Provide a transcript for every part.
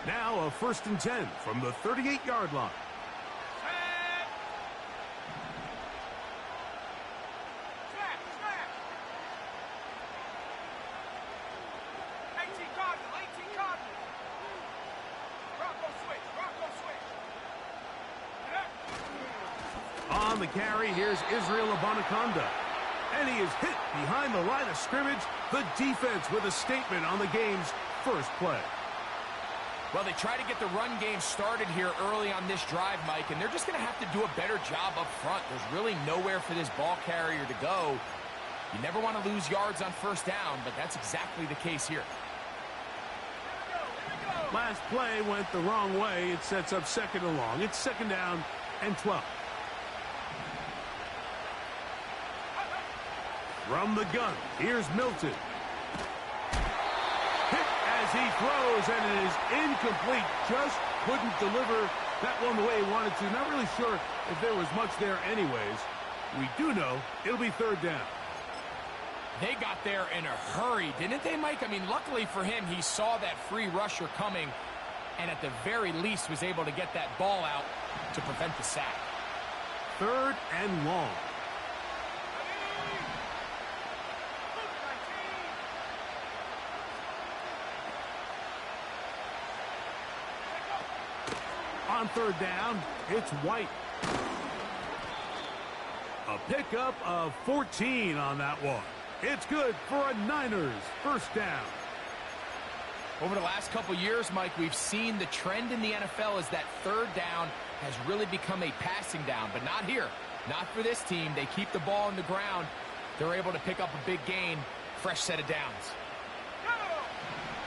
Now a 1st and 10 from the 38-yard line. On the carry, here's Israel Abanaconda. And he is hit behind the line of scrimmage. The defense with a statement on the game's first play. Well, they try to get the run game started here early on this drive, Mike, and they're just going to have to do a better job up front. There's really nowhere for this ball carrier to go. You never want to lose yards on 1st down, but that's exactly the case here. Last play went the wrong way. It sets up 2nd and long. It's 2nd down and 12. From the gun, here's Milton. Hit as he throws, and it is incomplete. Just couldn't deliver that one the way he wanted to. Not really sure if there was much there anyways. We do know it'll be 3rd down. They got there in a hurry, didn't they, Mike? I mean, luckily for him, he saw that free rusher coming, and at the very least was able to get that ball out to prevent the sack. 3rd and long. On 3rd down, it's White. A pickup of 14 on that one. It's good for a Niners 1st down. Over the last couple years, Mike, we've seen the trend in the NFL is that 3rd down has really become a passing down, but not here. Not for this team. They keep the ball on the ground. They're able to pick up a big gain. Fresh set of downs.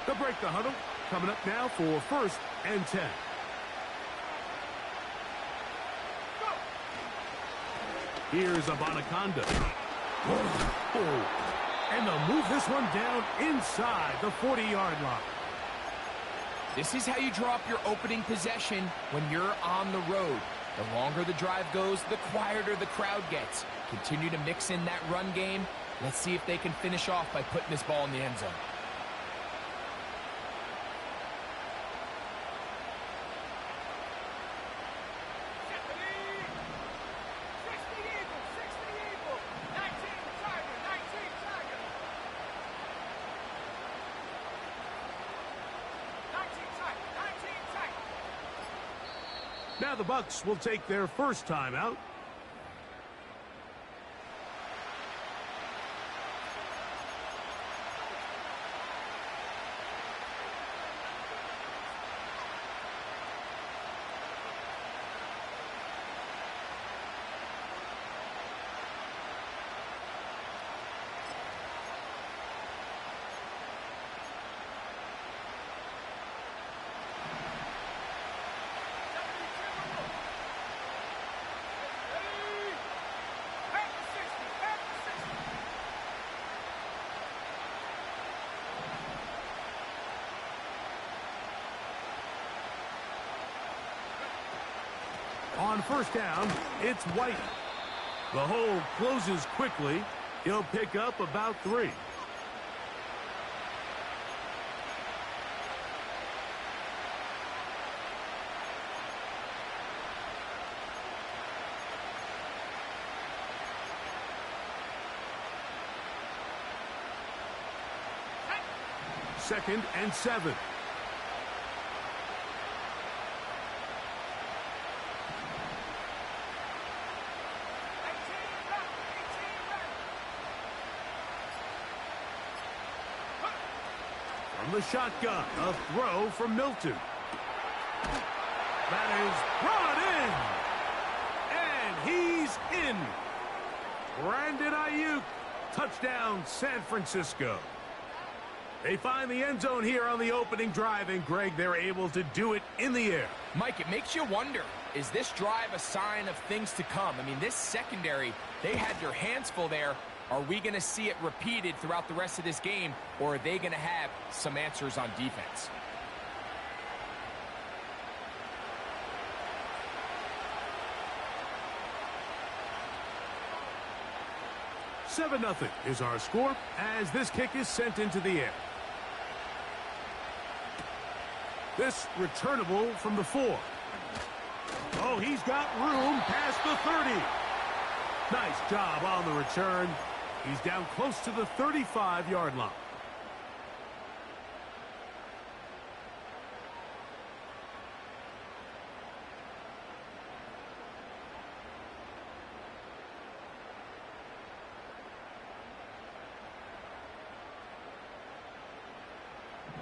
They'll break the huddle. Coming up now for 1st and 10. Here's Abanaconda. Oh. And they'll move this one down inside the 40-yard line. This is how you draw up your opening possession when you're on the road. The longer the drive goes, the quieter the crowd gets. Continue to mix in that run game. Let's see if they can finish off by putting this ball in the end zone. Now the Bucs will take their 1st timeout. On 1st down, it's White. The hole closes quickly. He'll pick up about 3. Second and 7. From the shotgun, a throw from Milton. That is brought in. And he's in. Brandon Ayuk, touchdown San Francisco. They find the end zone here on the opening drive, and Greg, they're able to do it in the air. Mike, it makes you wonder, is this drive a sign of things to come? I mean, this secondary, they had their hands full there. Are we going to see it repeated throughout the rest of this game, or are they going to have some answers on defense? $7-0 is our score as this kick is sent into the air. This returnable from the 4. Oh, he's got room past the 30. Nice job on the return. He's down close to the 35-yard line.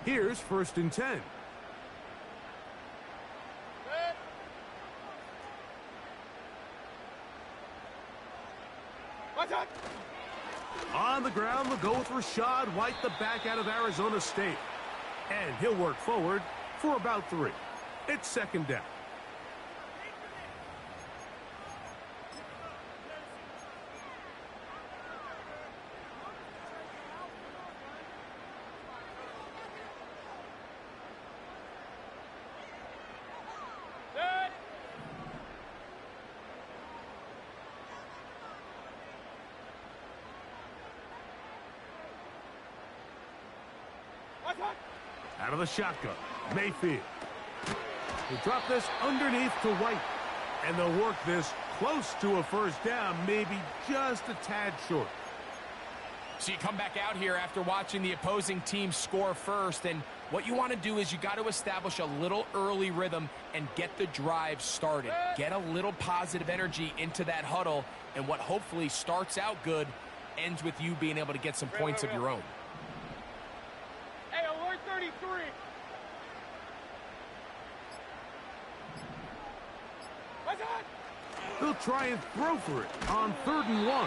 Here's 1st and 10. On the ground, they'll go with Rashad White, the back out of Arizona State. And he'll work forward for about 3. It's 2nd down. Out of the shotgun, Mayfield. He'll drop this underneath to White. And they'll work this close to a 1st down, maybe just a tad short. So you come back out here after watching the opposing team score first, and what you want to do is you got to establish a little early rhythm and get the drive started. Get a little positive energy into that huddle, and what hopefully starts out good ends with you being able to get some points of your own. Hey, alert 33. What's that? They'll try and throw for it on 3rd and 1.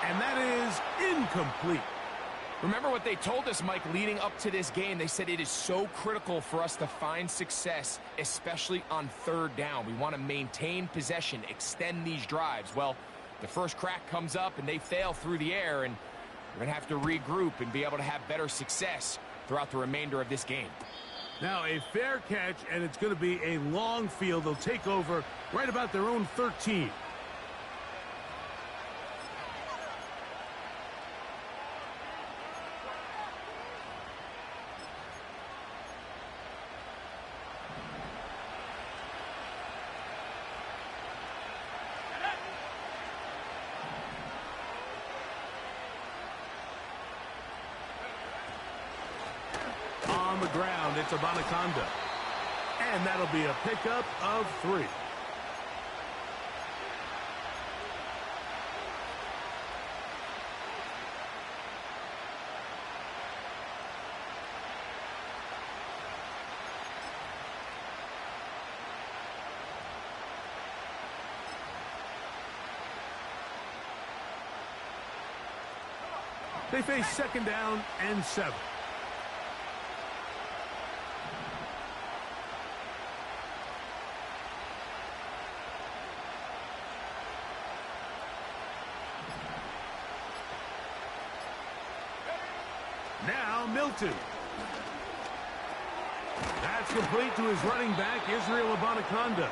And that is incomplete. Remember what they told us, Mike, leading up to this game. They said it is so critical for us to find success, especially on 3rd down. We want to maintain possession, extend these drives. Well, the first crack comes up and they fail through the air, and we're going to have to regroup and be able to have better success throughout the remainder of this game. Now a fair catch, and it's going to be a long field. They'll take over right about their own 13. On the ground, it's Anaconda. And that'll be a pickup of 3. They face 2nd down and 7. Now Milton. That's complete to his running back, Israel Anaconda.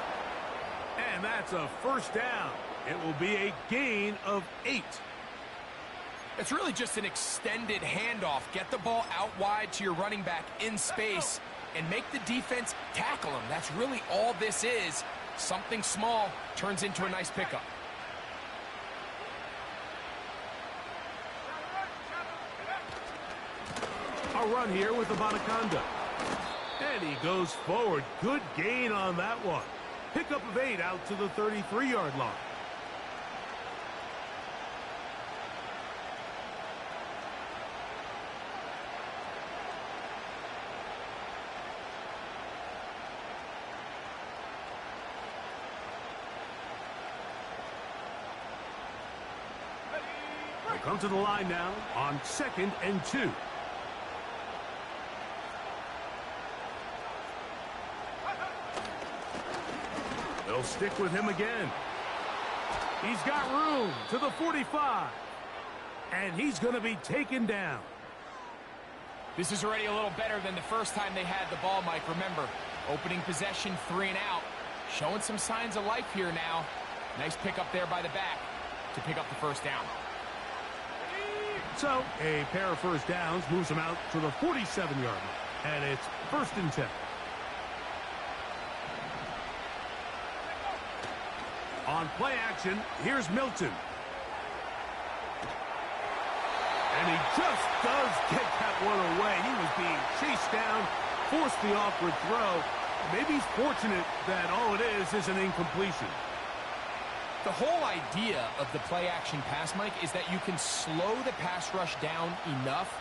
And that's a 1st down. It will be a gain of 8. It's really just an extended handoff. Get the ball out wide to your running back in space and make the defense tackle him. That's really all this is. Something small turns into a nice pickup. A run here with Anaconda. And he goes forward. Good gain on that one. Pickup of 8 out to the 33-yard line. They'll come to the line now on 2nd and 2. They'll stick with him again. He's got room to the 45. And he's going to be taken down. This is already a little better than the first time they had the ball, Mike. Remember, opening possession, 3 and out. Showing some signs of life here now. Nice pickup there by the back to pick up the 1st down. So, a pair of 1st downs moves them out to the 47-yard line. And it's 1st and 10. On play action, here's Milton. And he just does get that one away. He was being chased down, forced the awkward throw. Maybe he's fortunate that all it is an incompletion. The whole idea of the play action pass, Mike, is that you can slow the pass rush down enough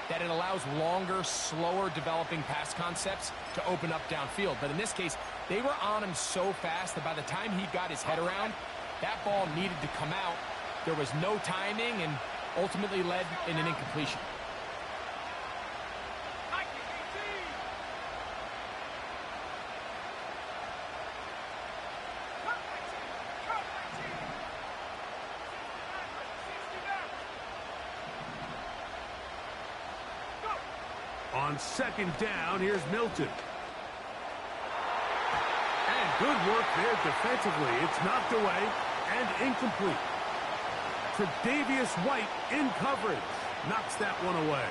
that it allows longer, slower developing pass concepts to open up downfield. But in this case, they were on him so fast that by the time he got his head around, that ball needed to come out. There was no timing and ultimately led in an incompletion. On second down, here's Milton. And good work there defensively. It's knocked away and incomplete. Tre'Davious White in coverage. Knocks that one away.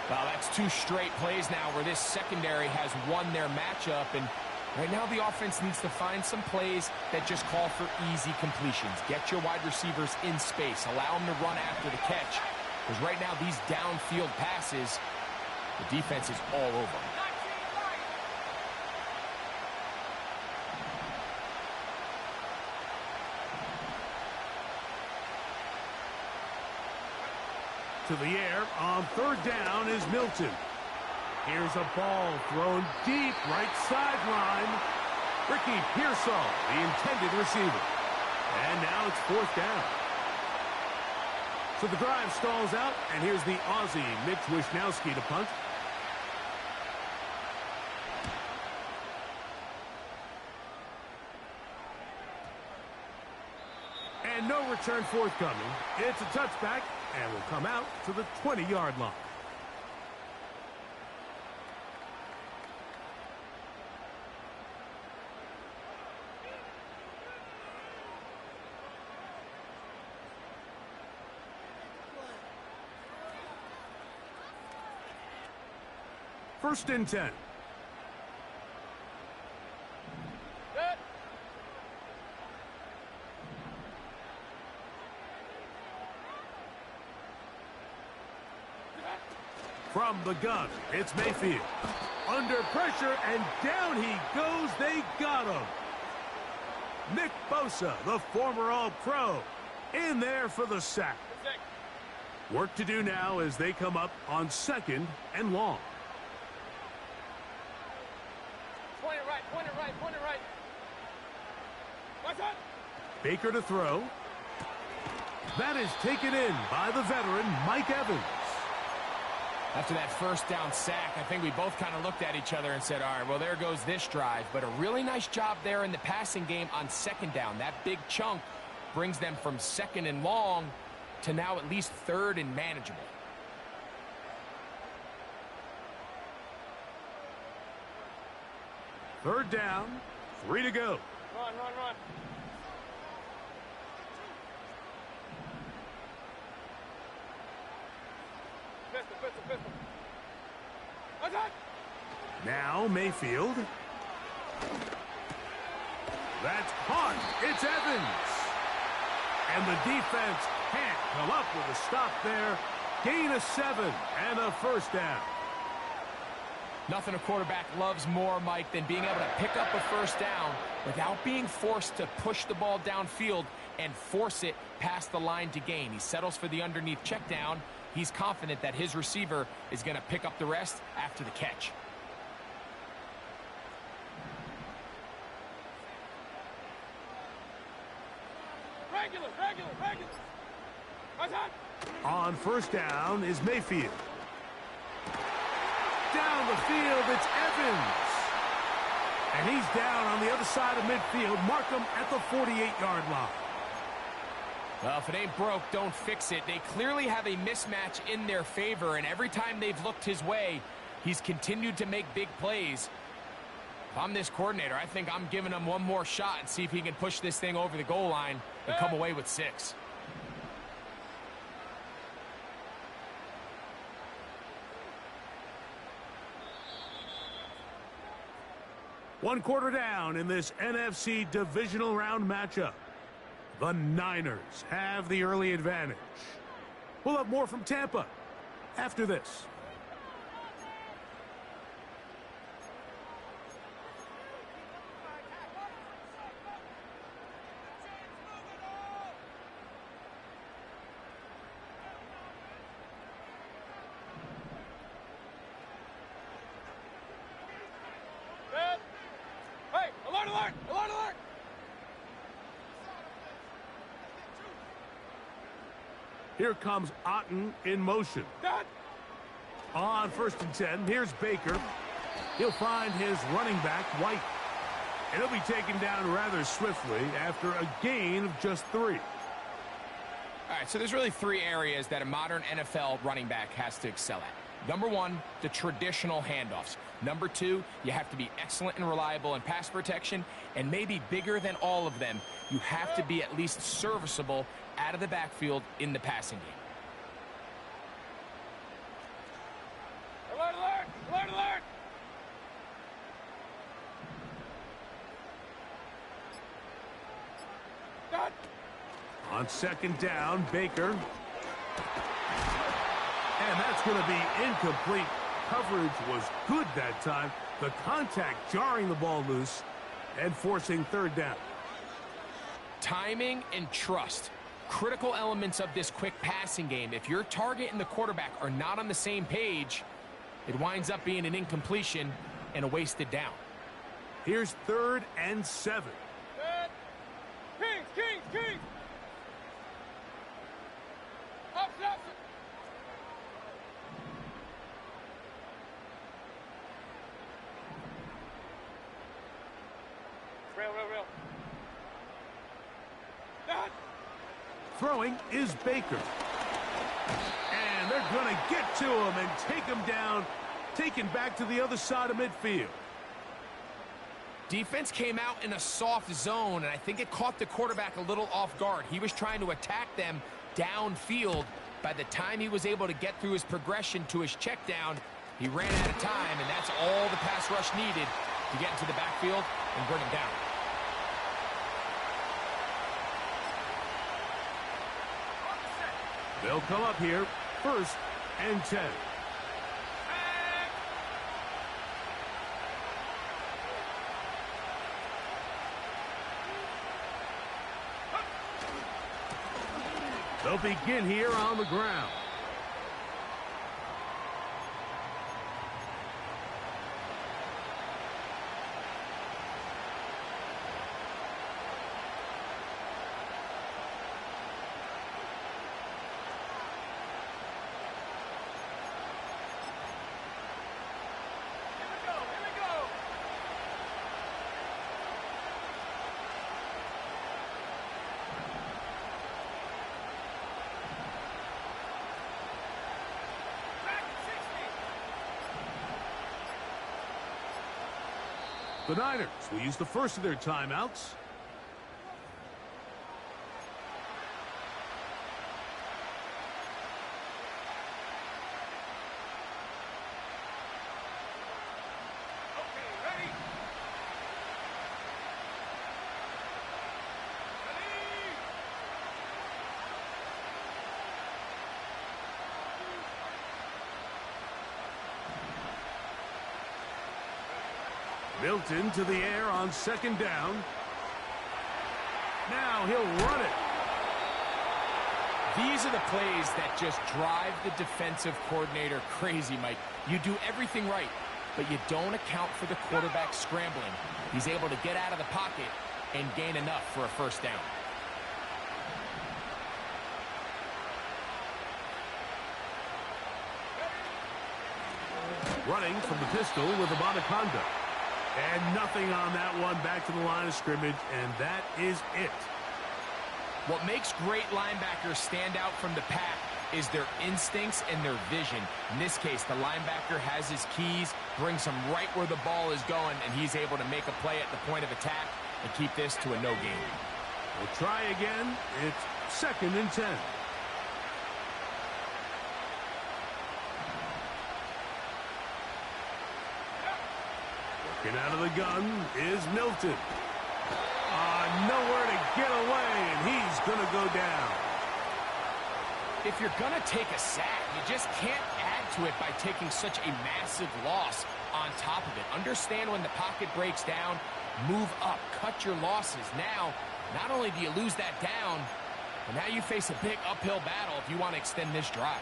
Well, that's 2 straight plays now where this secondary has won their matchup. And right now the offense needs to find some plays that just call for easy completions. Get your wide receivers in space. Allow them to run after the catch. Because right now these downfield passes, the defense is all over. To the air on third down is Milton. Here's a ball thrown deep right sideline. Ricky Pearsall, the intended receiver. And now it's fourth down. So the drive stalls out, and here's the Aussie, Mitch Wishnowsky, to punt. And no return forthcoming. It's a touchback, and will come out to the 20-yard line. First and 10. From the gun, it's Mayfield. Under pressure, and down he goes. They got him. Nick Bosa, the former All-Pro, in there for the sack. Work to do now as they come up on second and long. Point it right, point it right, point it right. What's that? Baker to throw. That is taken in by the veteran, Mike Evans. After that first down sack, I think we both kind of looked at each other and said, all right, well, there goes this drive. But a really nice job there in the passing game on second down. That big chunk brings them from second and long to now at least third and manageable. Third down, 3 to go. Run, run, run. Pistol, pistol, pistol. What's that? Now Mayfield. That's caught. It's Evans. And the defense can't come up with a stop there. Gain of 7 and a first down. Nothing a quarterback loves more, Mike, than being able to pick up a first down without being forced to push the ball downfield and force it past the line to gain. He settles for the underneath check down. He's confident that his receiver is going to pick up the rest after the catch. Regular, regular, regular. What's that? On first down is Mayfield. Down the field, it's Evans. And he's down on the other side of midfield. Mark him at the 48-yard line. Well, if it ain't broke, don't fix it. They clearly have a mismatch in their favor, and every time they've looked his way, he's continued to make big plays. If I'm this coordinator, I think I'm giving him one more shot and see if he can push this thing over the goal line and come away with 6. One quarter down in this NFC divisional round matchup. The Niners have the early advantage. We'll have more from Tampa after this. Hey, alert, alert, alert, alert! Here comes Otten in motion. Dad! On 1st and 10, here's Baker. He'll find his running back, White. And he'll be taken down rather swiftly after a gain of just 3. All right, so there's really 3 areas that a modern NFL running back has to excel at. Number 1, the traditional handoffs. Number 2, you have to be excellent and reliable in pass protection. And maybe bigger than all of them, you have to be at least serviceable out of the backfield in the passing game. Alert, alert, alert, alert! Dad! On 2nd down, Baker. And that's going to be incomplete. Coverage was good that time. The contact jarring the ball loose and forcing 3rd down. Timing and trust. Critical elements of this quick passing game. If your target and the quarterback are not on the same page, it winds up being an incompletion and a wasted down. Here's 3rd and 7. Dad! Kings, Kings, Kings! Opposite, opposite! Rail, rail, rail. Dad! Throwing is Baker. And they're going to get to him and take him down, taken back to the other side of midfield. Defense came out in a soft zone, and I think it caught the quarterback a little off guard. He was trying to attack them downfield. By the time he was able to get through his progression to his check down, he ran out of time, and that's all the pass rush needed to get into the backfield and bring him down. They'll come up here, 1st and 10. They'll begin here on the ground. The Niners will use the first of their timeouts. Built into the air on 2nd down. Now he'll run it. These are the plays that just drive the defensive coordinator crazy, Mike. You do everything right, but you don't account for the quarterback scrambling. He's able to get out of the pocket and gain enough for a 1st down. Running from the pistol with Abanaconda. And nothing on that one, back to the line of scrimmage, and that is it. What makes great linebackers stand out from the pack is their instincts and their vision. In this case, the linebacker has his keys, brings him right where the ball is going, and he's able to make a play at the point of attack and keep this to a no gain. We'll try again. It's 2nd and 10. Working out of the gun is Milton. Nowhere to get away, and he's going to go down. If you're going to take a sack, you just can't add to it by taking such a massive loss on top of it. Understand when the pocket breaks down, move up, cut your losses. Now, not only do you lose that down, but now you face a big uphill battle if you want to extend this drive.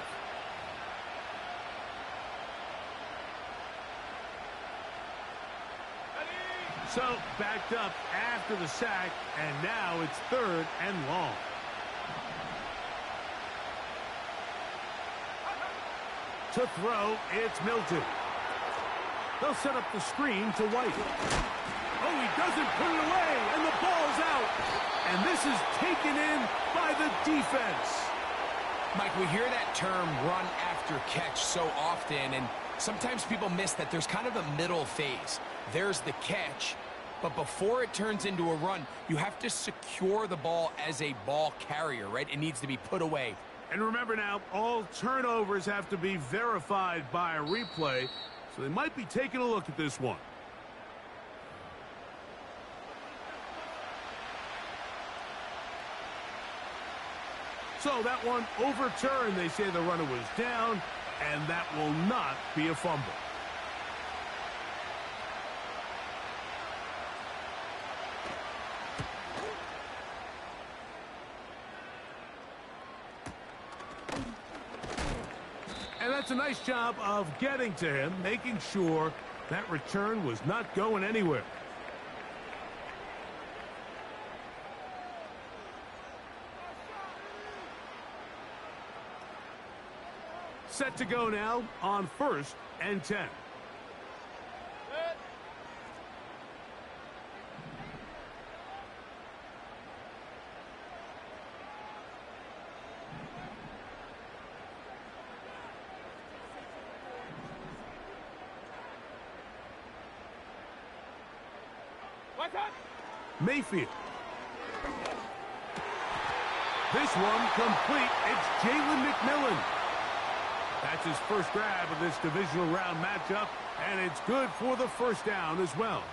So, backed up after the sack, and now it's 3rd and long. To throw, it's Milton. They'll set up the screen to White. Oh, he doesn't put it away, and the ball's out. And this is taken in by the defense. Mike, we hear that term run after catch so often, and sometimes people miss that there's kind of a middle phase. There's the catch, but before it turns into a run, you have to secure the ball as a ball carrier, right? It needs to be put away. And remember now, all turnovers have to be verified by a replay, so they might be taking a look at this one. So that one overturned. They say the runner was down, and that will not be a fumble. And that's a nice job of getting to him, making sure that return was not going anywhere. Set to go now on 1st and 10. Mayfield. This one complete. It's Jalen McMillan. That's his first grab of this divisional round matchup, and it's good for the first down as well.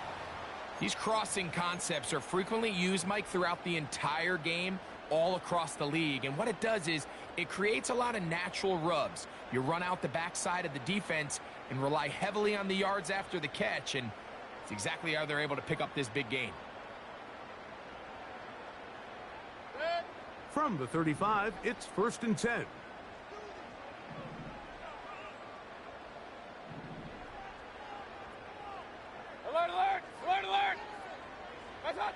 These crossing concepts are frequently used, Mike, throughout the entire game, all across the league. And what it does is it creates a lot of natural rubs. You run out the backside of the defense and rely heavily on the yards after the catch, and it's exactly how they're able to pick up this big gain. From the 35, it's 1st and 10. Alert, alert! Alert, alert! That's up!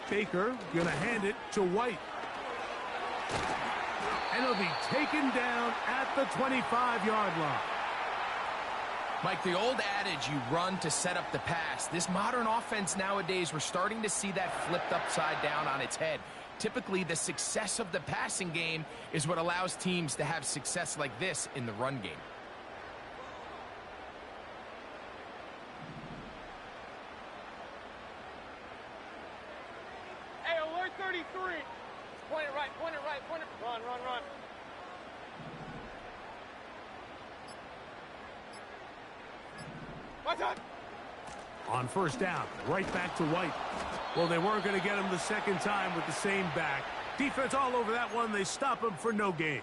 Baker going to hand it to White. And he'll be taken down at the 25-yard line. Mike, the old adage, you run to set up the pass. This modern offense nowadays, we're starting to see that flipped upside down on its head. Typically, the success of the passing game is what allows teams to have success like this in the run game. Hey, alert 33! Point it right, point it right, point it... Run, run, run. What's up? On 1st down, right back to White. Well, they weren't going to get him the second time with the same back. Defense all over that one. They stop him for no gain.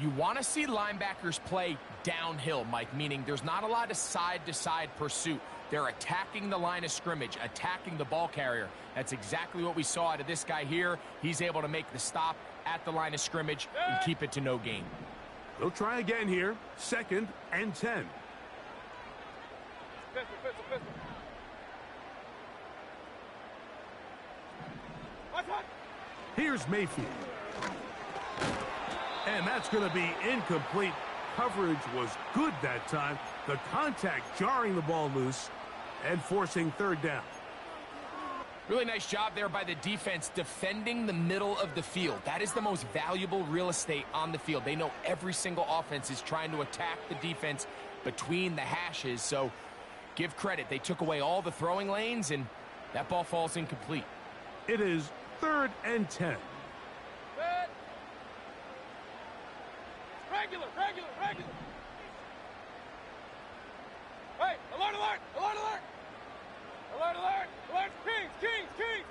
You want to see linebackers play downhill, Mike, meaning there's not a lot of side-to-side pursuit. They're attacking the line of scrimmage, attacking the ball carrier. That's exactly what we saw out of this guy here. He's able to make the stop at the line of scrimmage and keep it to no gain. They'll try again here. 2nd and 10. Pistol, pistol, pistol. What's up? Here's Mayfield. And that's going to be incomplete. Coverage was good that time. The contact jarring the ball loose and forcing 3rd down. Really nice job there by the defense defending the middle of the field. That is the most valuable real estate on the field. They know every single offense is trying to attack the defense between the hashes. So give credit. They took away all the throwing lanes, and that ball falls incomplete. It is 3rd and 10. Good. Regular, regular, regular. Hey, alert! Alert, alert! Alert, alert! Alert, alert! Alert! Kings, Kings, Kings!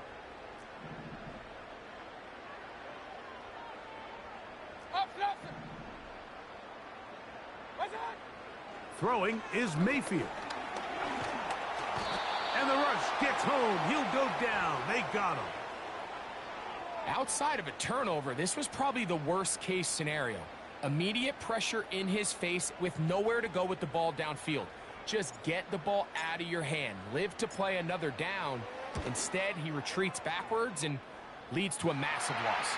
Option, option! What's that? Throwing is Mayfield. And the rush gets home. He'll go down. They got him. Outside of a turnover, this was probably the worst case scenario. Immediate pressure in his face with nowhere to go with the ball downfield. Just get the ball out of your hand. Live to play another down. Instead, he retreats backwards and leads to a massive loss.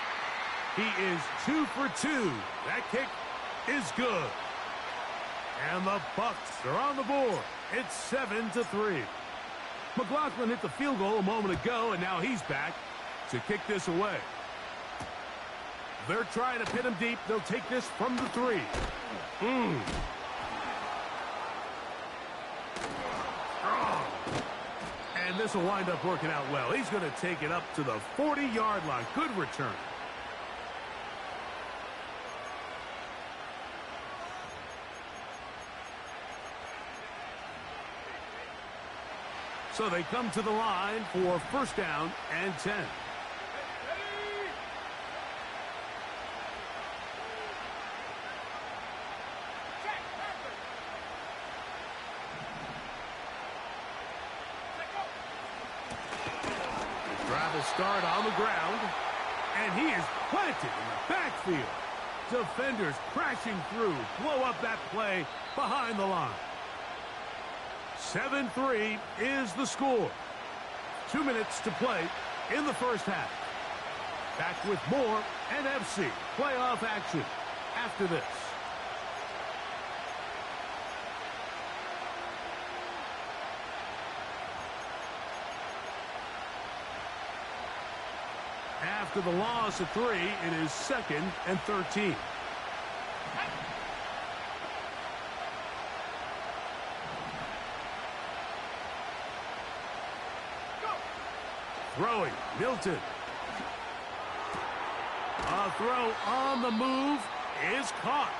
He is 2 for 2. That kick is good. And the Bucs are on the board. It's 7-3. McLaughlin hit the field goal a moment ago, and now he's back to kick this away. They're trying to pin him deep. They'll take this from the 3. And this will wind up working out well. He's going to take it up to the 40-yard line. Good return. So they come to the line for first down and 10. Drive will start on the ground, and he is planted in the backfield. Defenders crashing through, blow up that play behind the line. 7-3 is the score. 2 minutes to play in the first half. Back with more NFC playoff action after this. After the loss of 3, it is 2nd and 13. Throwing, Milton. A throw on the move is caught.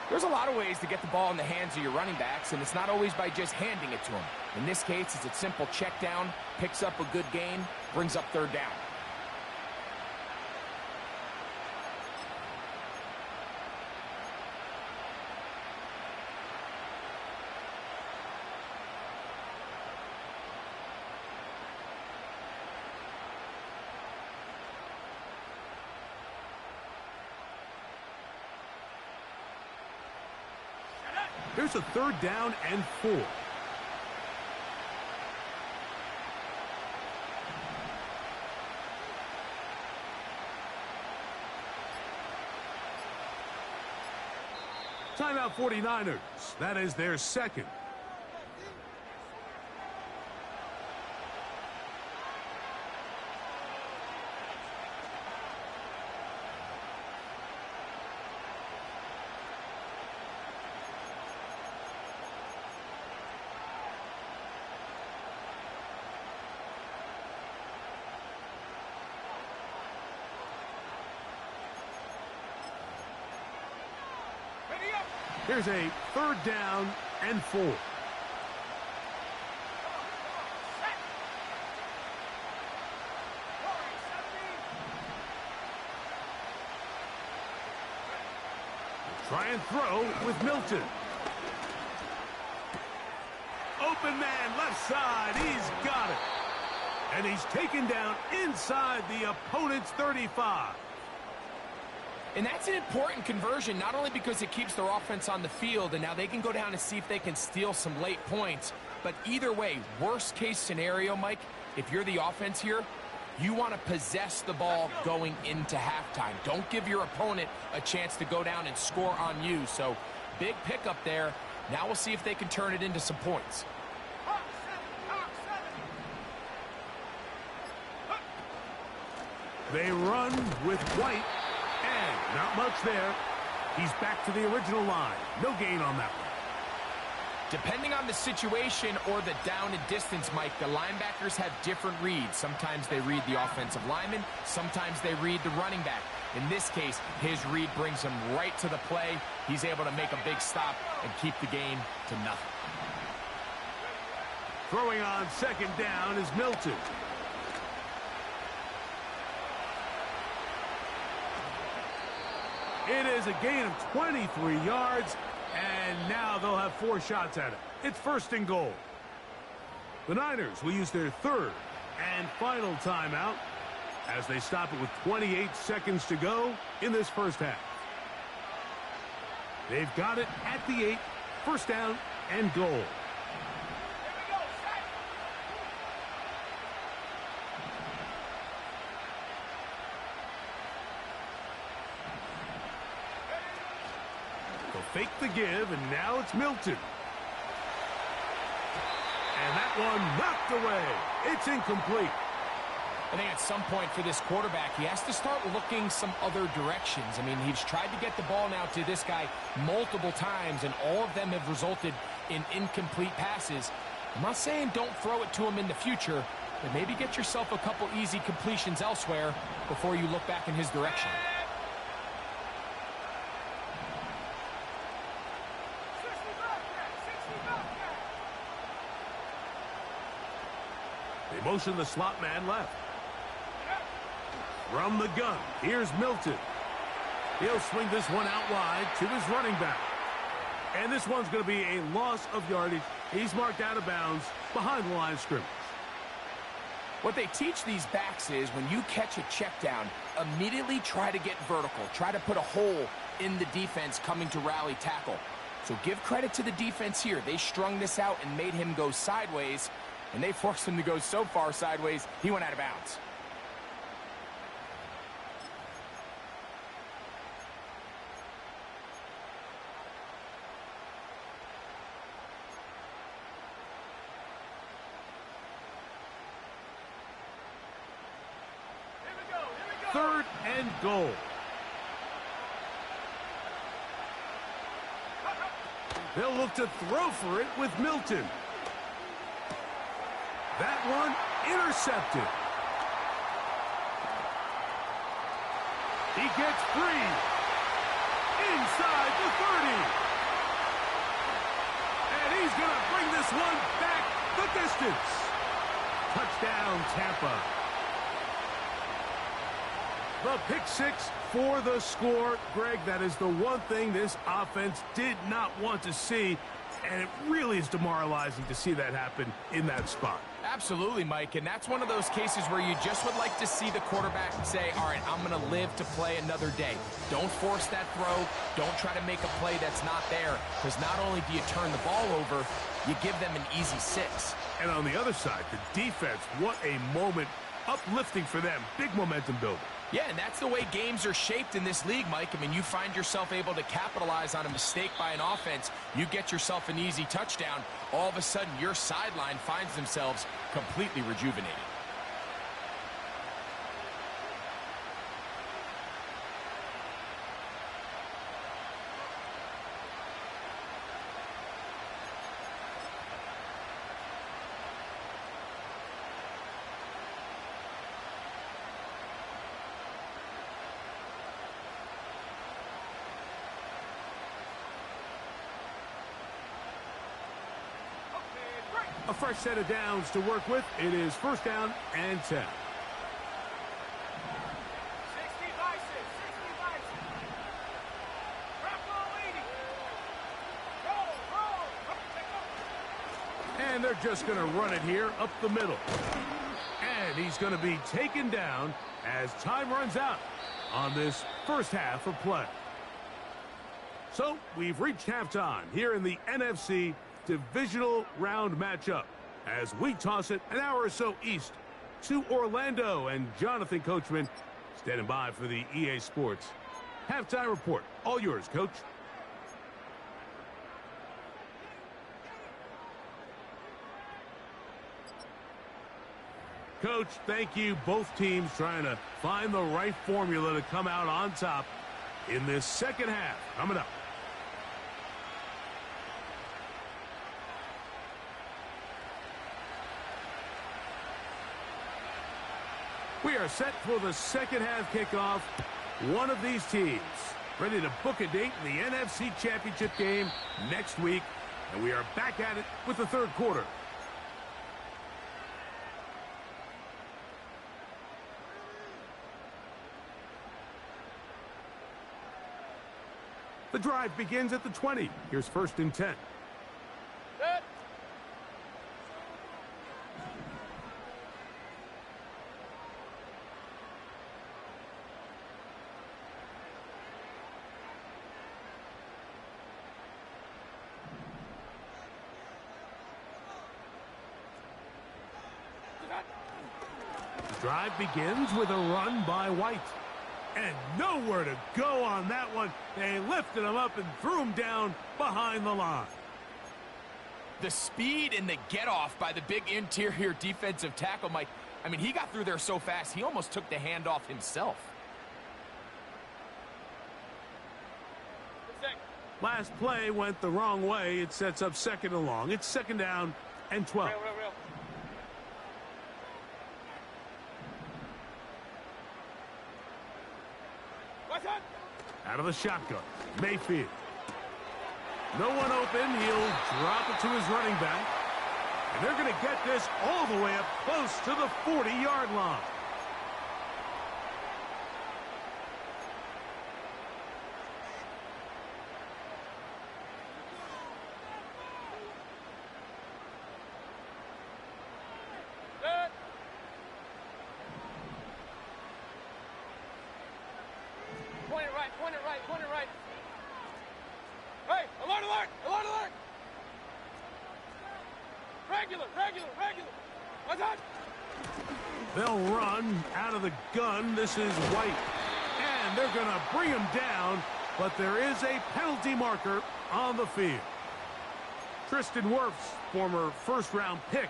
There's a lot of ways to get the ball in the hands of your running backs, and it's not always by just handing it to them. In this case, it's a simple check down, picks up a good gain, brings up third down. Here's a third down and 4. Timeout 49ers. That is their second. Here's a third down and 4. Try and throw with Milton. Open man, left side. He's got it. And he's taken down inside the opponent's 35. And that's an important conversion, not only because it keeps their offense on the field, and now they can go down and see if they can steal some late points. But either way, worst case scenario, Mike, if you're the offense here, you want to possess the ball going into halftime. Don't give your opponent a chance to go down and score on you. So big pickup there. Now we'll see if they can turn it into some points. They run with White. And not much there. He's back to the original line. No gain on that one. Depending on the situation or the down and distance, Mike, the linebackers have different reads. Sometimes they read the offensive lineman. Sometimes they read the running back. In this case, his read brings him right to the play. He's able to make a big stop and keep the game to nothing. Throwing on second down is Milton. It is a gain of 23 yards, and now they'll have 4 shots at it. It's first and goal. The Niners will use their third and final timeout as they stop it with 28 seconds to go in this first half. They've got it at the 8, first down and goal. They'll fake the give, and now it's Milton. And that one knocked away. It's incomplete. I think at some point for this quarterback, he has to start looking some other directions. I mean, he's tried to get the ball now to this guy multiple times, and all of them have resulted in incomplete passes. I'm not saying don't throw it to him in the future, but maybe get yourself a couple easy completions elsewhere before you look back in his direction. They motion the slot man left. From the gun, here's Milton. He'll swing this one out wide to his running back. And this one's going to be a loss of yardage. He's marked out of bounds behind the line of scrimmage. What they teach these backs is when you catch a check down, immediately try to get vertical. Try to put a hole in the defense coming to rally tackle. So give credit to the defense here. They strung this out and made him go sideways, and they forced him to go so far sideways, he went out of bounds. Third and goal. They'll look to throw for it with Milton. That one intercepted. He gets free. Inside the 30. And he's going to bring this one back the distance. Touchdown, Tampa. The pick six for the score. Greg, that is the one thing this offense did not want to see, and it really is demoralizing to see that happen in that spot. Absolutely, Mike, and that's one of those cases where you just would like to see the quarterback say, all right, I'm going to live to play another day. Don't force that throw. Don't try to make a play that's not there, because not only do you turn the ball over, you give them an easy 6. And on the other side, the defense, what a moment, uplifting for them. Big momentum builder. Yeah, and that's the way games are shaped in this league, Mike. I mean, you find yourself able to capitalize on a mistake by an offense. You get yourself an easy touchdown. All of a sudden, your sideline finds themselves completely rejuvenated. A fresh set of downs to work with. It is first down and 10. 60 vices, 60 vices. Drop ball 80. Roll. And they're just going to run it here up the middle. And he's going to be taken down as time runs out on this first half of play. So we've reached halftime here in the NFC divisional round matchup as we toss it an hour or so east to Orlando, and Jonathan Coachman standing by for the EA Sports halftime report. All yours, Coach. Coach, thank you. Both teams trying to find the right formula to come out on top in this second half. Coming up. We are set for the second half kickoff. One of these teams ready to book a date in the NFC Championship game next week. And we are back at it with the third quarter. The drive begins at the 20. Here's 1st and 10. Set. The drive begins with a run by White. And nowhere to go on that one. They lifted him up and threw him down behind the line. The speed and the get-off by the big interior defensive tackle, Mike. I mean, he got through there so fast, he almost took the handoff himself. Last play went the wrong way. It sets up 2nd and long. It's 2nd down and 12. Real. Out of the shotgun, Mayfield. No one open. He'll drop it to his running back. And they're going to get this all the way up close to the 40-yard line. Set. Point it right, point it right, point it right. Hey, alert, alert, alert, alert. Regular. What's up? They'll run out of the gun. This is White. And they're going to bring him down, but there is a penalty marker on the field. Tristan Wirfs, former 1st-round pick,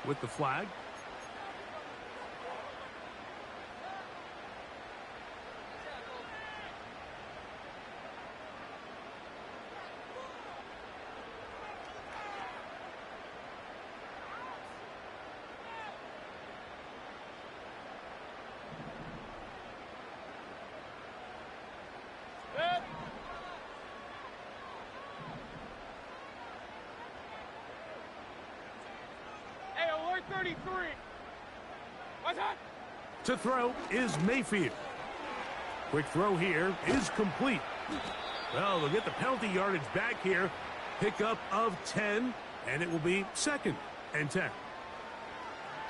with the flag. Hey, alert 33. What's that? To throw is Mayfield. Quick throw here is complete. Well, they'll get the penalty yardage back here. Pickup of 10, and it will be 2nd and 10.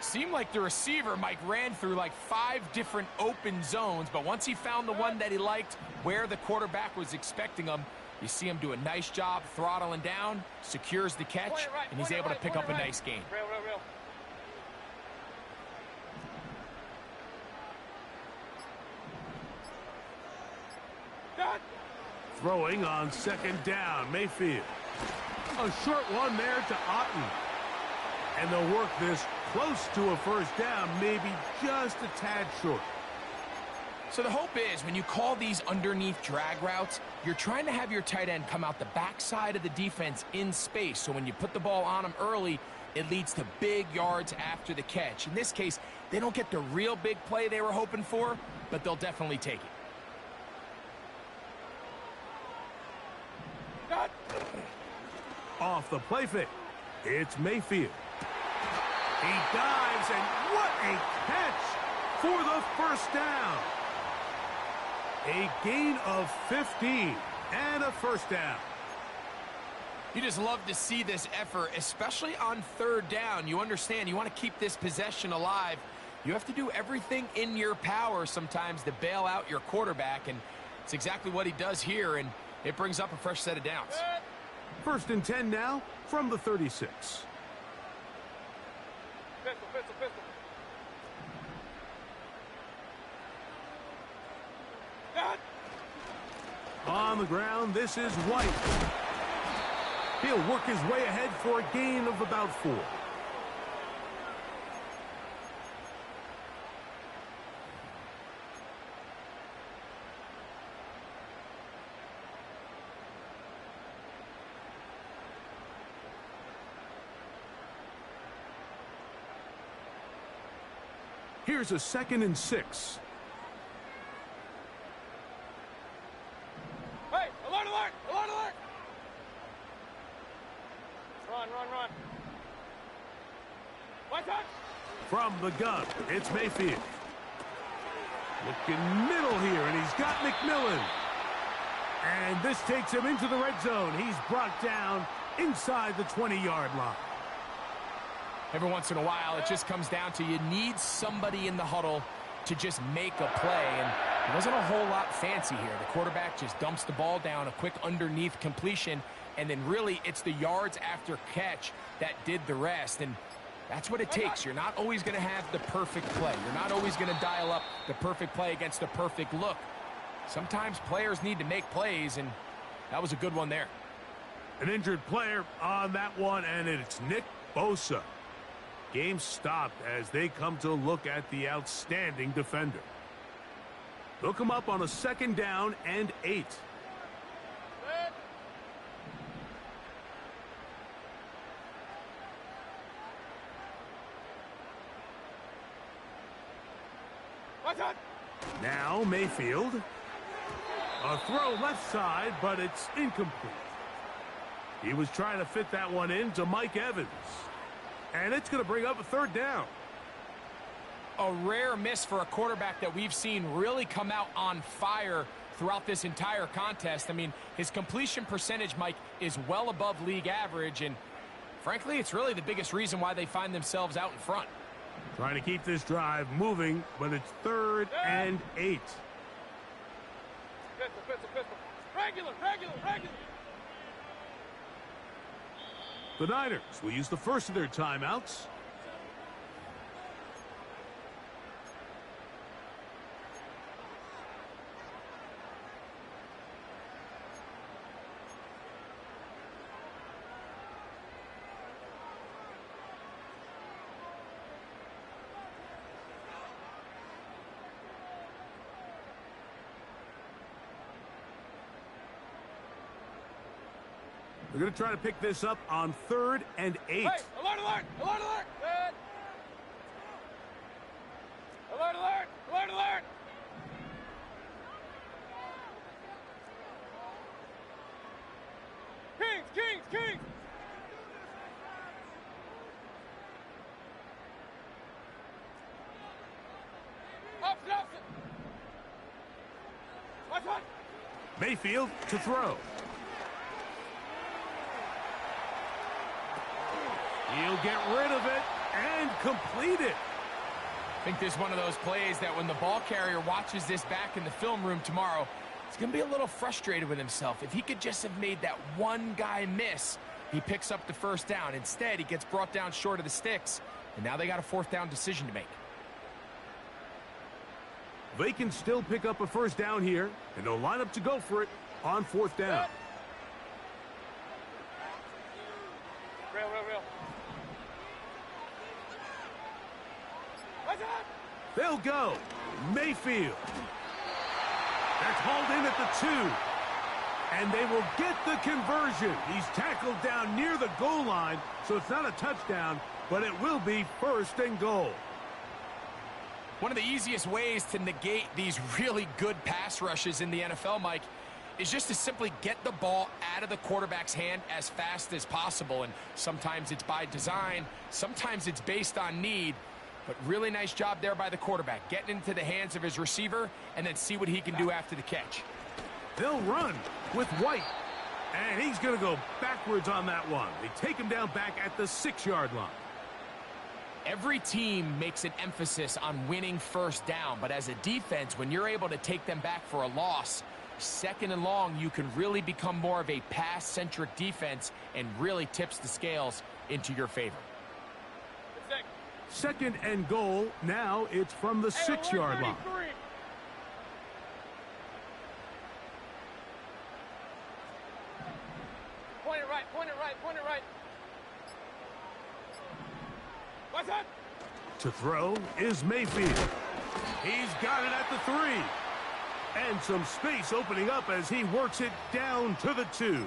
Seemed like the receiver, Mike, ran through like 5 different open zones, but once he found the one that he liked, where the quarterback was expecting him, you see him do a nice job throttling down, secures the catch, and he's able to pick up a nice gain. Real. Done. Throwing on 2nd down, Mayfield. A short one there to Otten. And they'll work this close to a 1st down, maybe just a tad short. So the hope is when you call these underneath drag routes, you're trying to have your tight end come out the backside of the defense in space. So when you put the ball on him early, it leads to big yards after the catch. In this case, they don't get the real big play they were hoping for, but they'll definitely take it. Done. Off the play fake, it's Mayfield. He dives, and what a catch for the 1st down. A gain of 15 and a 1st down. You just love to see this effort, especially on 3rd down. You understand, you want to keep this possession alive. You have to do everything in your power sometimes to bail out your quarterback, and it's exactly what he does here, and it brings up a fresh set of downs. 1st and 10 now from the 36. Pistol. Done. On the ground, this is White. He'll work his way ahead for a gain of about 4. Here's a 2nd and 6. Hey, alert. Run. What's that? From the gun, it's Mayfield. Looking middle here, and he's got McMillan. And this takes him into the red zone. He's brought down inside the 20-yard line. Every once in a while, it just comes down to you need somebody in the huddle to just make a play. And it wasn't a whole lot fancy here. The quarterback just dumps the ball down, a quick underneath completion, and then really it's the yards after catch that did the rest. And that's what it takes. You're not always going to have the perfect play. You're not always going to dial up the perfect play against the perfect look. Sometimes players need to make plays, and that was a good one there. An injured player on that one, and it's Nick Bosa. Game stopped as they come to look at the outstanding defender. They'll come up on a 2nd down and 8. Now Mayfield. A throw left side, but it's incomplete. He was trying to fit that one in to Mike Evans. And it's going to bring up a 3rd down. A rare miss for a quarterback that we've seen really come out on fire throughout this entire contest. I mean, his completion percentage, Mike, is well above league average. And frankly, it's really the biggest reason why they find themselves out in front. Trying to keep this drive moving, but it's 3rd and 8. Pistol. Regular. The Niners will use the first of their timeouts. They're going to try to pick this up on 3rd and 8. Hey, alert! Good. Alert! Kings! Opposite. Watch one. Mayfield to throw. He'll get rid of it and complete it. I think this is one of those plays that when the ball carrier watches this back in the film room tomorrow, he's going to be a little frustrated with himself. If he could just have made that one guy miss, he picks up the 1st down. Instead, he gets brought down short of the sticks, and now they got a 4th down decision to make. They can still pick up a 1st down here, and they'll line up to go for it on 4th down. Real. They'll go. Mayfield. That's hauled in at the 2. And they will get the conversion. He's tackled down near the goal line, so it's not a touchdown, but it will be 1st and goal. One of the easiest ways to negate these really good pass rushes in the NFL, Mike, is just to simply get the ball out of the quarterback's hand as fast as possible. And sometimes it's by design, sometimes it's based on need. But really nice job there by the quarterback, getting into the hands of his receiver and then see what he can do after the catch. They'll run with White, and he's going to go backwards on that one. They take him down back at the 6-yard line. Every team makes an emphasis on winning 1st down, but as a defense, when you're able to take them back for a loss, 2nd and long, you can really become more of a pass-centric defense and really tips the scales into your favor. 2nd and goal. Now it's from the 6-yard line. Point it right. What's that? To throw is Mayfield. He's got it at the 3. And some space opening up as he works it down to the 2.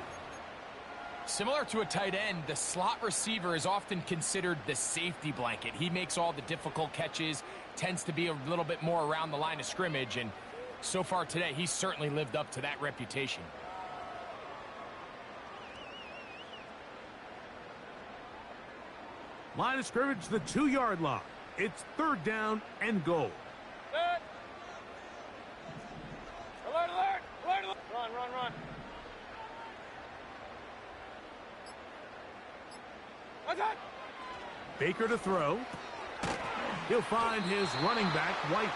Similar to a tight end, the slot receiver is often considered the safety blanket. He makes all the difficult catches, tends to be a little bit more around the line of scrimmage, and so far today, he's certainly lived up to that reputation. Line of scrimmage, the 2-yard line. It's 3rd down and goal. Alert! Run! What's that? Baker to throw. He'll find his running back, White.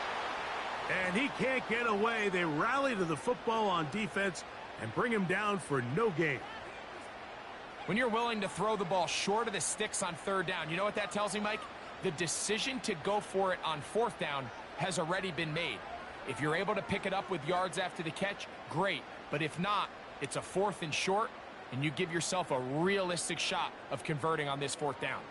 And he can't get away. They rally to the football on defense and bring him down for no gain. When you're willing to throw the ball short of the sticks on third down, you know what that tells me, Mike? The decision to go for it on fourth down has already been made. If you're able to pick it up with yards after the catch, great. But if not, it's a 4th and short, and you give yourself a realistic shot of converting on this 4th down.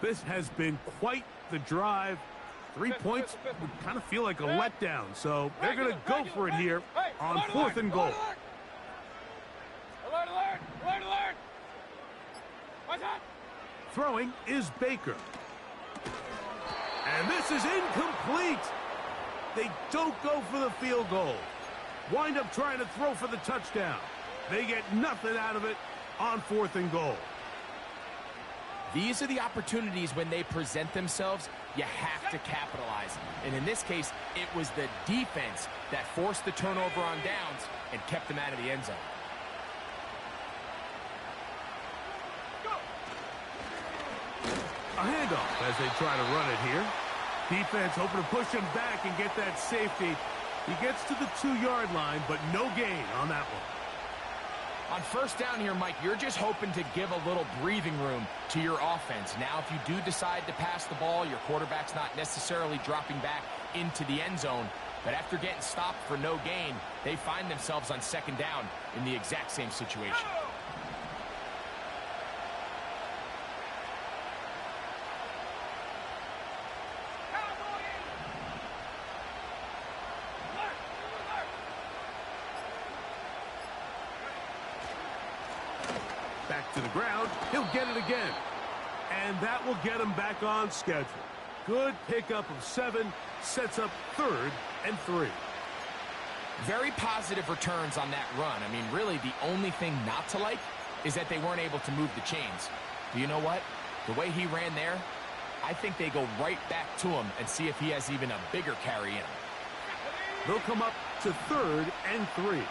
This has been quite the drive. 3 points would kind of feel like a letdown, so they're going to go for it here on 4th and goal. Alert, alert! Alert, alert! What's that? Throwing is Baker. And this is incomplete. They don't go for the field goal. Wind up trying to throw for the touchdown. They get nothing out of it on 4th and goal. These are the opportunities when they present themselves, you have to capitalize. And in this case, it was the defense that forced the turnover on downs and kept them out of the end zone. A handoff as they try to run it here. Defense hoping to push him back and get that safety. He gets to the 2-yard line, but no gain on that one. On first down here, Mike, you're just hoping to give a little breathing room to your offense. Now, if you do decide to pass the ball, your quarterback's not necessarily dropping back into the end zone. But after getting stopped for no gain, they find themselves on 2nd down in the exact same situation. Back to the ground. He'll get it again. And that will get him back on schedule. Good pickup of 7. Sets up 3rd and 3. Very positive returns on that run. I mean, really, the only thing not to like is that they weren't able to move the chains. But you know what? The way he ran there, I think they go right back to him and see if he has even a bigger carry in him. They'll come up to 3rd and 3.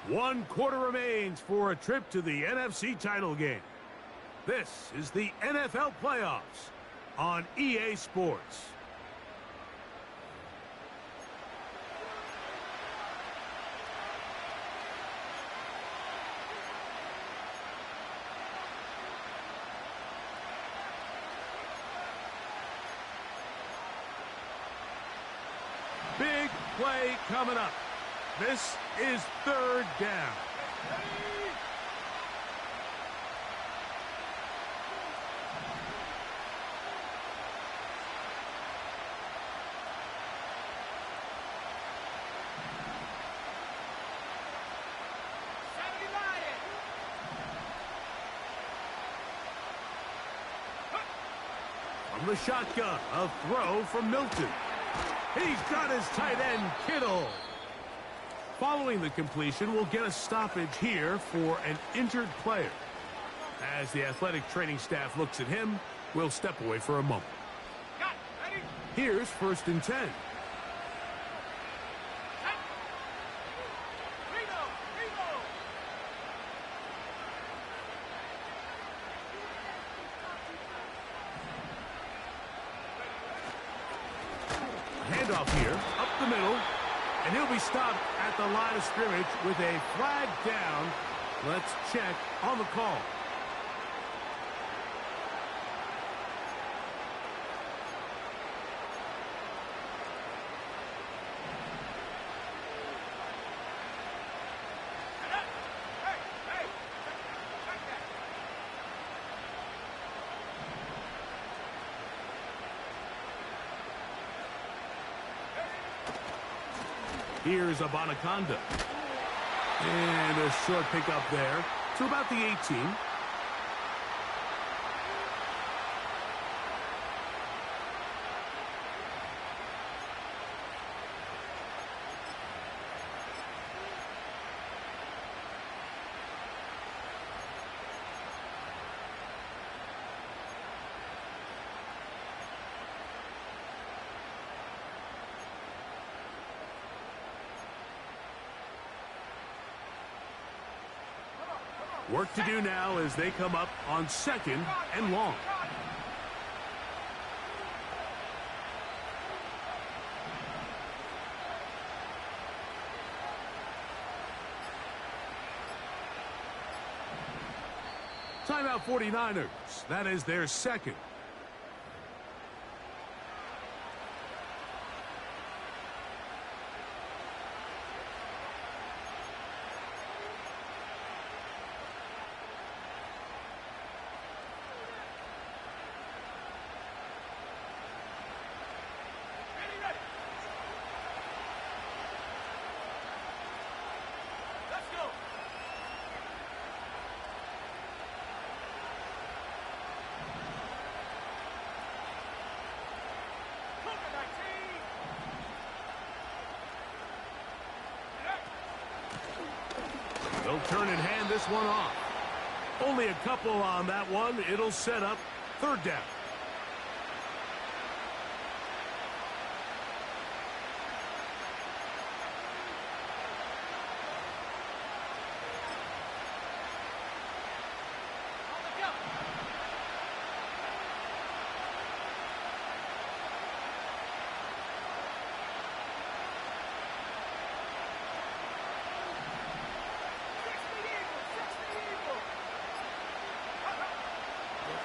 One quarter remains for a trip to the NFC title game. This is the NFL playoffs on EA Sports. Big play coming up. This is 3rd down. From the shotgun, a throw from Milton. He's got his tight end, Kittle. Following the completion, we'll get a stoppage here for an injured player. As the athletic training staff looks at him, we'll step away for a moment. Here's 1st and 10. Handoff here, up the middle. And he'll be stopped at the line of scrimmage with a flag down. Let's check on the call. Here's Abanaconda. And a short pickup there to about the 18. Work to do now as they come up on 2nd and long. Timeout 49ers. That is their 2nd. They'll turn and hand this one off. Only a couple on that one. It'll set up 3rd down.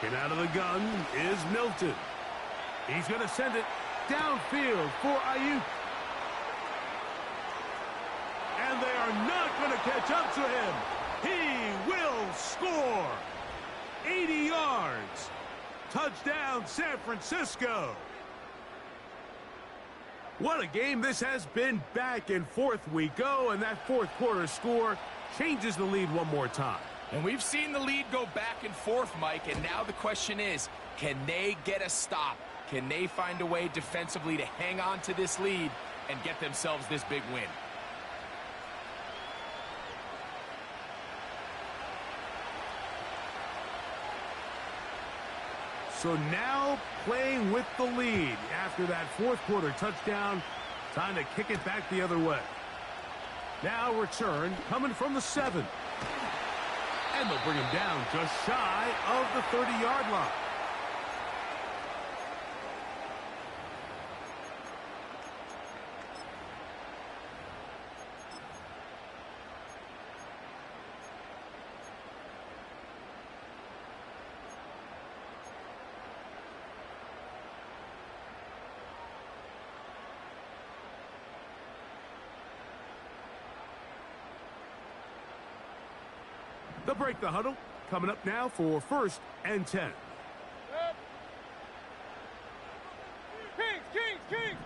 Looking out of the gun is Milton. He's going to send it downfield for Ayuk. And they are not going to catch up to him. He will score. 80 yards. Touchdown, San Francisco. What a game this has been. Back and forth we go, and that 4th quarter score changes the lead one more time. And we've seen the lead go back and forth, Mike, and now the question is, can they get a stop? Can they find a way defensively to hang on to this lead and get themselves this big win? So now playing with the lead after that 4th quarter touchdown, time to kick it back the other way. Now return coming from the 7. And they'll bring him down just shy of the 30-yard line. They'll break the huddle. Coming up now for 1st and 10. Kings!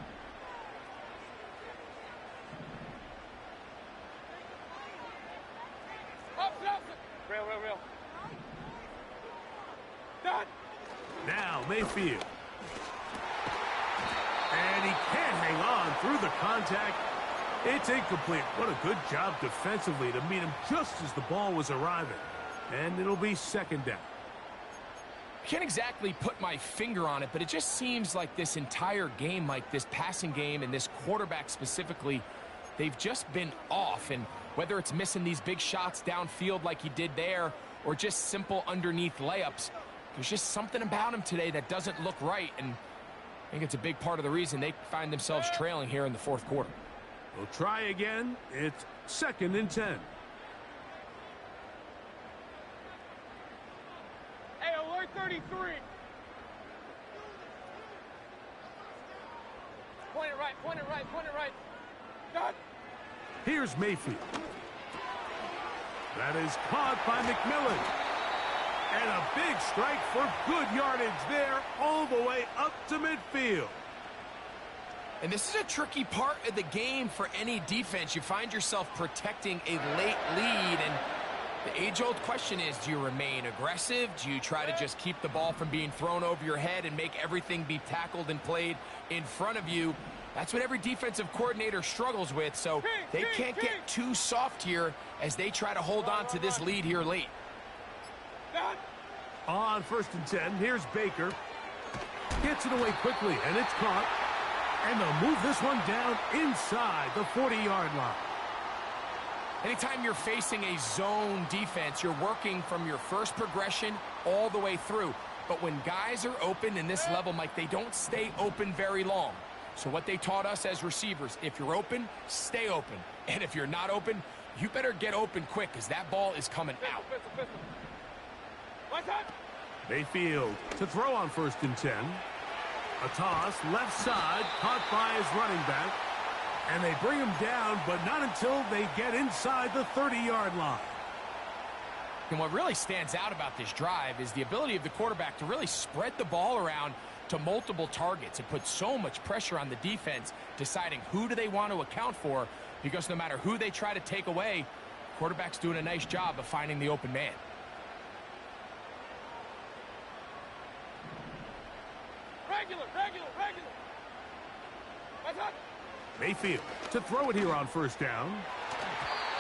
Up. Real. Done. Now Mayfield. And he can't hang on through the contact. It's incomplete. What a good job defensively to meet him just as the ball was arriving. And it'll be 2nd down. I can't exactly put my finger on it, but it just seems like this entire game, like this passing game and this quarterback specifically, they've just been off. And whether it's missing these big shots downfield like he did there or just simple underneath layups, there's just something about him today that doesn't look right. And I think it's a big part of the reason they find themselves trailing here in the 4th quarter. We'll try again. It's 2nd and 10. Hey, alert 33. Point it right. Done. Here's Mayfield. That is caught by McMillan. And a big strike for good yardage there all the way up to midfield. And this is a tricky part of the game for any defense. You find yourself protecting a late lead, and the age-old question is, do you remain aggressive? Do you try to just keep the ball from being thrown over your head and make everything be tackled and played in front of you? That's what every defensive coordinator struggles with, so they can't get too soft here as they try to hold on to this lead here late. On 1st and 10, here's Baker. Gets it away quickly, and it's caught. And they'll move this one down inside the 40-yard line. Anytime you're facing a zone defense, you're working from your first progression all the way through. But when guys are open in this level, Mike, they don't stay open very long. So what they taught us as receivers, if you're open, stay open. And if you're not open, you better get open quick because that ball is coming out. Mayfield to throw on 1st and 10. A toss, left side, caught by his running back. And they bring him down, but not until they get inside the 30-yard line. And what really stands out about this drive is the ability of the quarterback to really spread the ball around to multiple targets. It puts so much pressure on the defense deciding who do they want to account for, because no matter who they try to take away, quarterback's doing a nice job of finding the open man. Regular. Mayfield to throw it here on 1st down.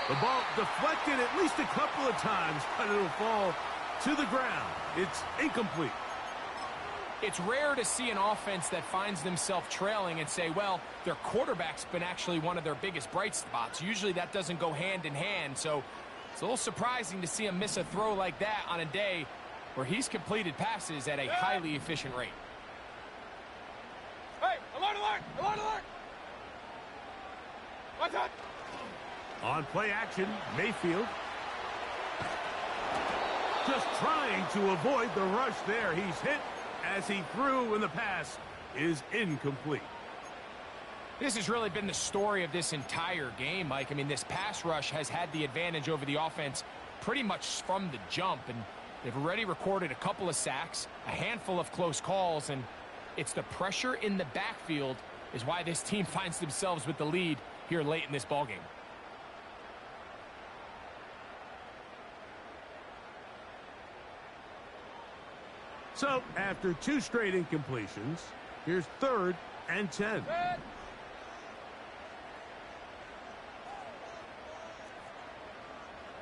The ball deflected at least a couple of times, but it'll fall to the ground. It's incomplete. It's rare to see an offense that finds themselves trailing and say, well, their quarterback's been actually one of their biggest bright spots. Usually that doesn't go hand in hand, so it's a little surprising to see him miss a throw like that on a day where he's completed passes at a highly efficient rate. Hey, alert! Watch out! On play action, Mayfield. Just trying to avoid the rush there. He's hit as he threw, and the pass is incomplete. This has really been the story of this entire game, Mike. I mean, this pass rush has had the advantage over the offense pretty much from the jump, and they've already recorded a couple of sacks, a handful of close calls, and it's the pressure in the backfield is why this team finds themselves with the lead here late in this ballgame. So, after 2 straight incompletions, here's 3rd and 10.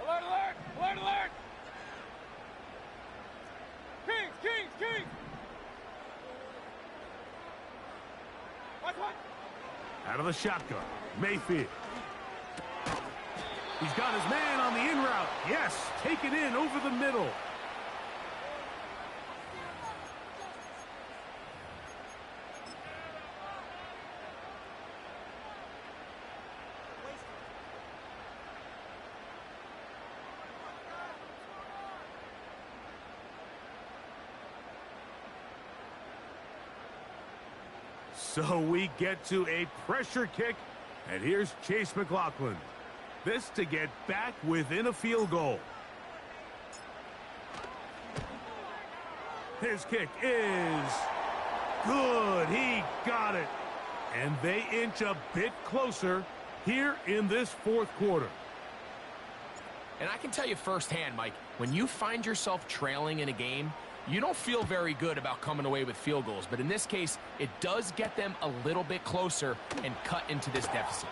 Alert! Kings! Watch! Out of the shotgun, Mayfield. He's got his man on the in route. Yes, take it in over the middle. So we get to a pressure kick, and here's Chase McLaughlin. This to get back within a field goal. His kick is good. He got it. And they inch a bit closer here in this 4th quarter. And I can tell you firsthand, Mike, when you find yourself trailing in a game, you don't feel very good about coming away with field goals. But in this case, it does get them a little bit closer and cut into this deficit.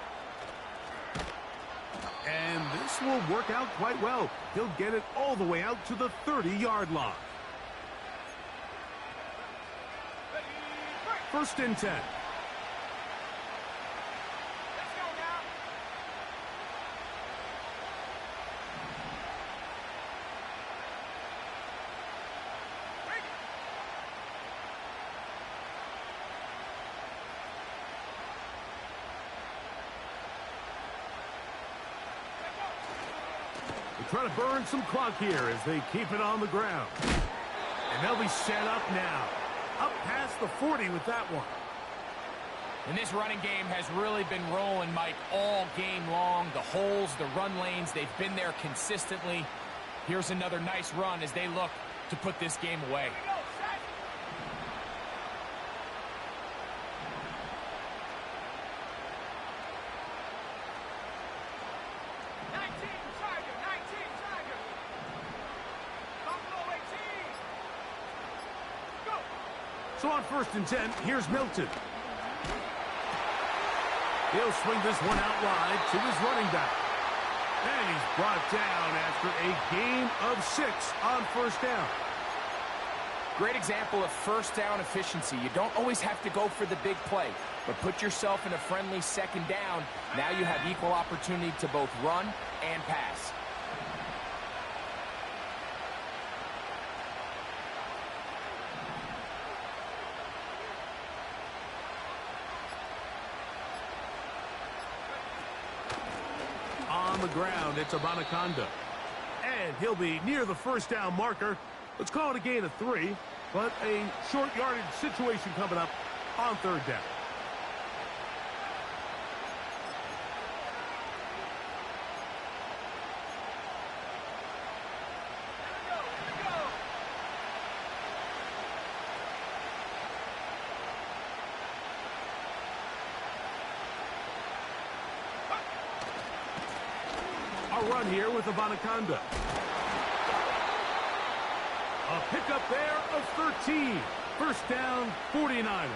And this will work out quite well. He'll get it all the way out to the 30-yard line. 1st and 10. Trying to burn some clock here as they keep it on the ground. And they'll be set up now. Up past the 40 with that one. And this running game has really been rolling, Mike, all game long. The holes, the run lanes, they've been there consistently. Here's another nice run as they look to put this game away. So on 1st and 10, here's Milton. He'll swing this one out wide to his running back. And he's brought down after a gain of 6 on 1st down. Great example of 1st down efficiency. You don't always have to go for the big play. but put yourself in a friendly second down. Now you have equal opportunity to both run and pass. On the ground, it's Anaconda. And he'll be near the first down marker. Let's call it a gain of 3, but a short yardage situation coming up on third down. A run here with Anaconda. A pickup there of 13. First down, 49ers.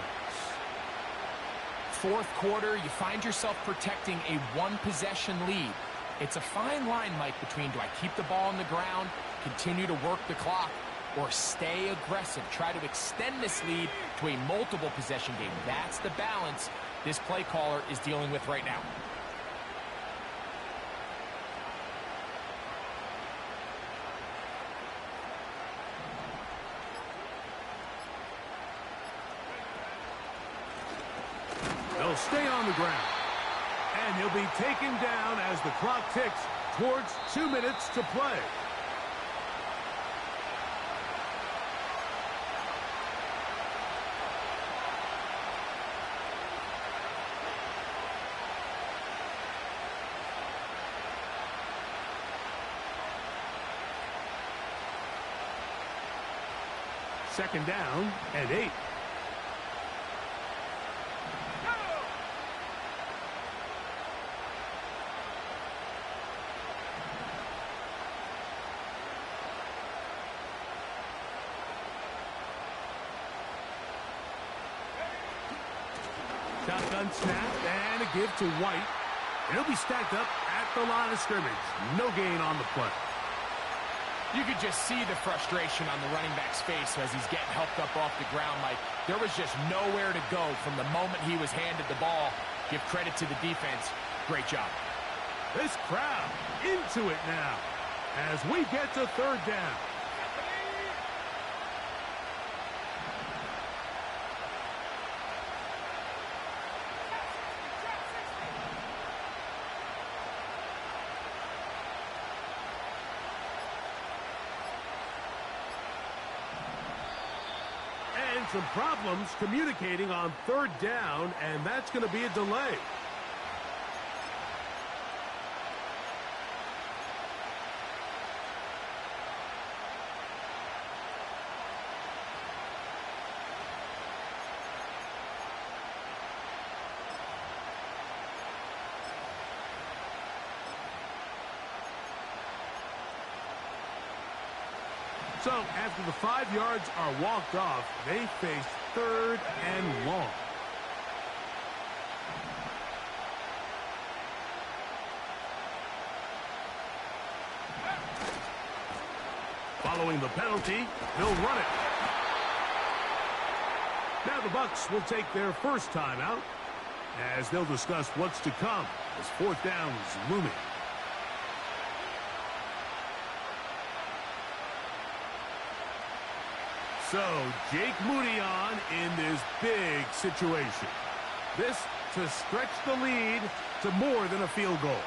Fourth quarter, you find yourself protecting a one-possession lead. It's a fine line, Mike, between do I keep the ball on the ground, continue to work the clock, or stay aggressive, try to extend this lead to a multiple-possession game. That's the balance this play caller is dealing with right now. He'll stay on the ground. And he'll be taken down as the clock ticks towards 2 minutes to play. Second down and 8. Shotgun snap and a give to White. And he'll be stacked up at the line of scrimmage. No gain on the play. You could just see the frustration on the running back's face as he's getting helped up off the ground, Mike. There was just nowhere to go from the moment he was handed the ball. Give credit to the defense. Great job. This crowd into it now as we get to third down. Some problems communicating on third down, and that's going to be a delay. So, after the 5 yards are walked off, they face third and long. Following the penalty, they'll run it. Now the Bucs will take their first timeout as they'll discuss what's to come as fourth down is looming. So, Jake Moody on in this big situation. This to stretch the lead to more than a field goal.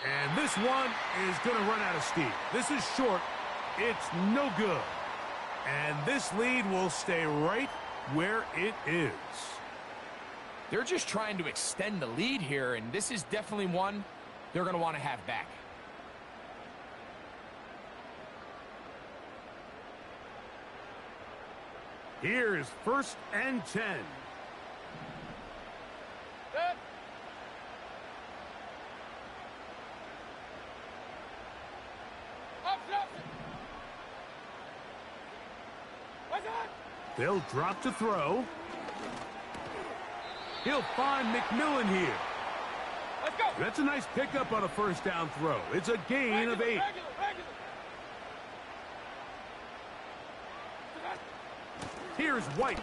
And this one is going to run out of steam. This is short. It's no good. And this lead will stay right where it is. They're just trying to extend the lead here, and this is definitely one they're going to want to have back. Here is first and 10. Set. Option. What's that? They'll drop to throw. He'll find McMillan here. Let's go. That's a nice pickup on a first down throw. It's a gain of 8. Regular. Here's White.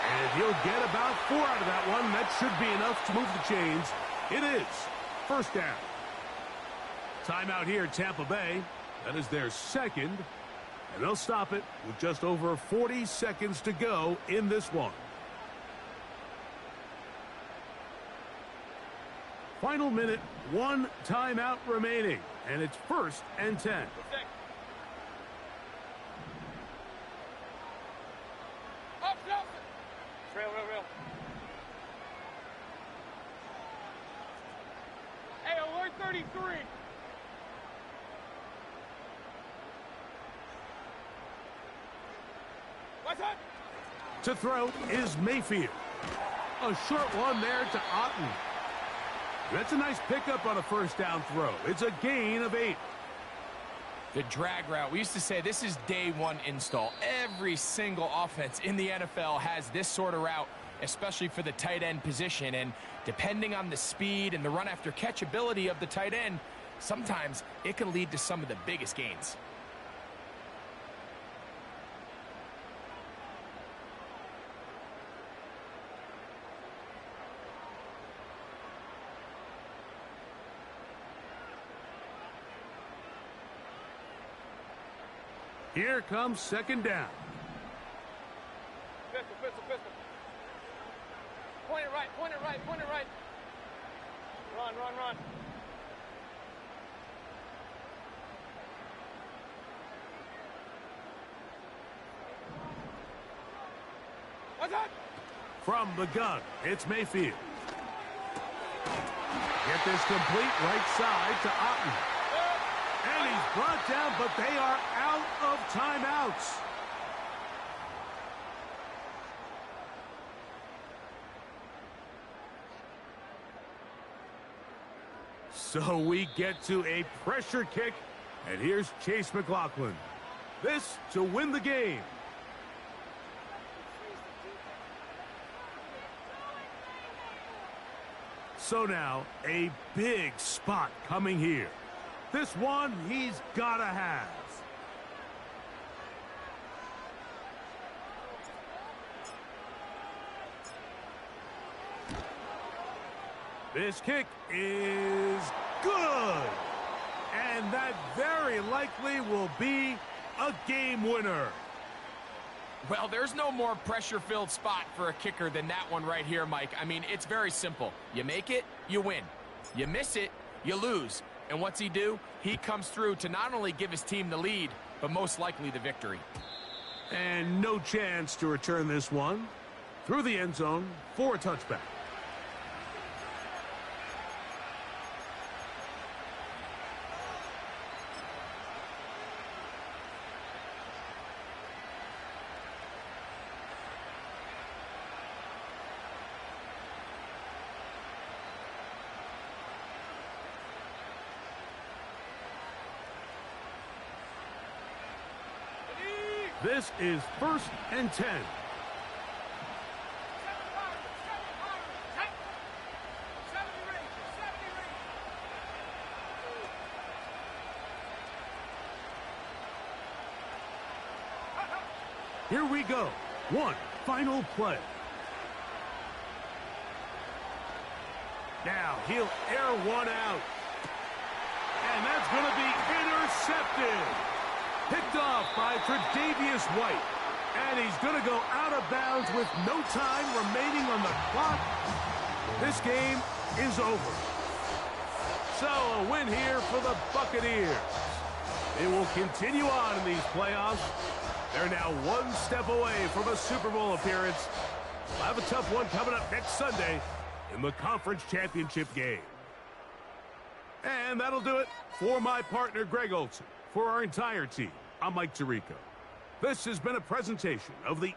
And he'll get about 4 out of that one. That should be enough to move the chains. It is first down. Timeout here, Tampa Bay. That is their second. And they'll stop it with just over 40 seconds to go in this one. Final minute, 1 timeout remaining. And it's 1st and 10. Real. Hey, alert 33. What's up? To throw is Mayfield. A short one there to Otten. That's a nice pickup on a first down throw. It's a gain of 8. The drag route. We used to say this is day one install. Every single offense in the NFL has this sort of route, especially for the tight end position. And depending on the speed and the run after catch ability of the tight end, sometimes it can lead to some of the biggest gains. Here comes second down. Pistol. Point it right. Run. What's that? From the gun, it's Mayfield. Get this complete right side to Otten. And he's brought down, but they are out of timeouts. So we get to a pressure kick, and here's Chase McLaughlin. This to win the game. So now, a big spot coming here. This one he's gotta have. This kick is good. And that very likely will be a game winner. Well, there's no more pressure-filled spot for a kicker than that one right here, Mike. I mean, it's very simple. You make it, you win. You miss it, you lose. And what's he do? He comes through to not only give his team the lead, but most likely the victory. And no chance to return this one through the end zone for a touchback. This is 1st and 10. Here we go. One final play. Now he'll air one out. And that's going to be intercepted. Picked off by Tre'Davious White. And he's going to go out of bounds with no time remaining on the clock. This game is over. So a win here for the Buccaneers. They will continue on in these playoffs. They're now one step away from a Super Bowl appearance. We'll have a tough one coming up next Sunday in the conference championship game. And that'll do it for my partner, Greg Olson. For our entire team, I'm Mike Tirico. This has been a presentation of the